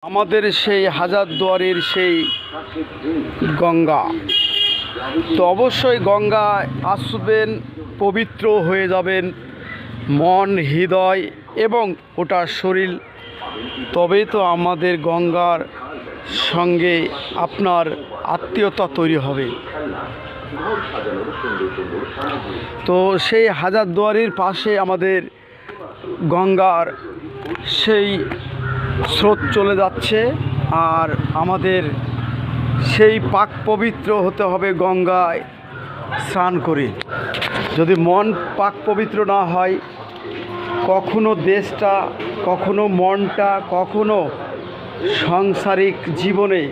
আমাদের সেই হাজারদুয়ারির সেই গঙ্গা। তো অবশ্যই গঙ্গায় আসবেন, পবিত্র হয়ে যাবেন মন, হৃদয় এবং ওটা শরীর, তবেই তো আমাদের গঙ্গার সঙ্গে আপনার আত্মীয়তা তৈরি হবে। তো সেই হাজারদুয়ারির পাশে আমাদের গঙ্গার সেই স্রোত চলে যাচ্ছে, আর আমাদের সেই পাক পবিত্র হতে হবে গঙ্গায় স্নান করে। যদি মন পাক পবিত্র না হয়, কখনো দেশটা, কখনো মনটা, কখনো সাংসারিক জীবনে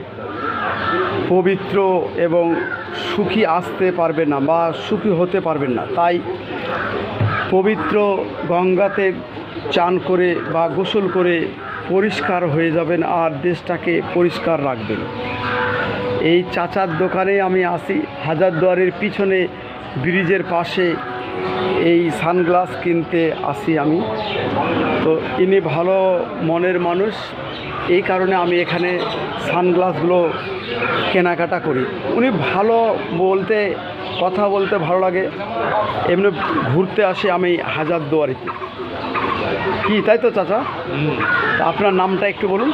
পবিত্র এবং সুখী আসতে পারবে না বা সুখী হতে পারবেন না। তাই পবিত্র গঙ্গাতে চান করে বা গোসল করে পরিষ্কার হয়ে যাবেন আর দেশটাকে পরিষ্কার রাখবেন। এই চাচার দোকানে আমি আসি, হাজারদুয়ারির পিছনে ব্রিজের পাশে এই সানগ্লাস কিনতে আসি আমি। তো ইনি ভালো মনের মানুষ, এই কারণে আমি এখানে সানগ্লাসগুলো কেনাকাটা করি। উনি ভালো বলতে, কথা বলতে ভালো লাগে, এমনি ঘুরতে আসি আমি হাজারদুয়ারিতে। কি তাই তো চাচা? আপনার নামটা একটু বলুন।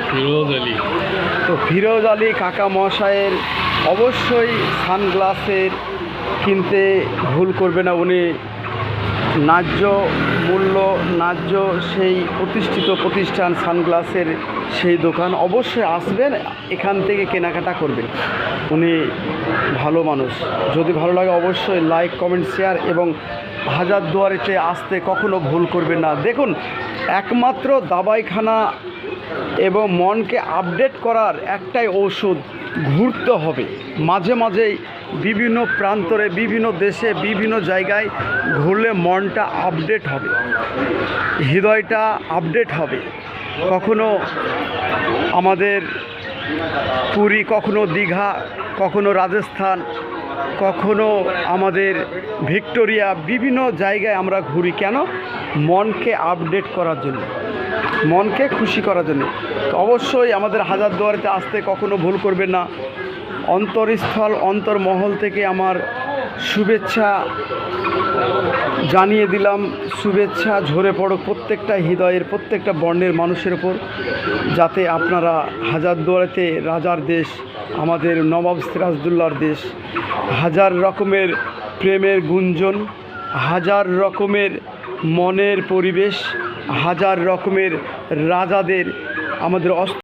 ফিরোজ আলী। তো ফিরোজ আলী কাকা মহাশয়ের অবশ্যই সানগ্লাসের কিনতে ভুল করবে না। উনি ন্যায্য মূল্য, ন্যায্য সেই প্রতিষ্ঠিত প্রতিষ্ঠান সানগ্লাসের সেই দোকান, অবশ্যই আসবেন, এখান থেকে কেনাকাটা করবেন। উনি ভালো মানুষ। যদি ভালো লাগে অবশ্যই লাইক, কমেন্ট, শেয়ার এবং হাজারদুয়ারিতে আসতে কখনো ভুল করবেন না। দেখুন, একমাত্র দাবাইখানা এবং মনকে আপডেট করার একটাই ওষুধ, ঘুরতে হবে মাঝে মাঝেই, বিভিন্ন প্রান্তরে, বিভিন্ন দেশে, বিভিন্ন জায়গায় ঘুরলে মনটা আপডেট হবে, হৃদয়টা আপডেট হবে। কখনো আমাদের পুরী, কখনো দীঘা, কখনো রাজস্থান, কখনো আমাদের ভিক্টোরিয়া, বিভিন্ন জায়গায় আমরা ঘুরি। কেন? মনকে আপডেট করার জন্য, মনকে খুশি করার জন্য। তো অবশ্যই আমাদের হাজারদুয়ারিতে আসতে কখনো ভুল করবেন না। অন্তরস্থল, অন্তর্মহল থেকে আমার শুভেচ্ছা জানিয়ে দিলাম। শুভেচ্ছা ঝরে পড়ো প্রত্যেকটা হৃদয়ের, প্রত্যেকটা বর্ণের মানুষের ওপর, যাতে আপনারা হাজারদুয়ারিতে রাজার দেশ, আমাদের নবাব সিরাজদৌল্লার দেশ, হাজার রকমের প্রেমের গুঞ্জন, হাজার রকমের মনের পরিবেশ, হাজার রকমের রাজাদের আমাদের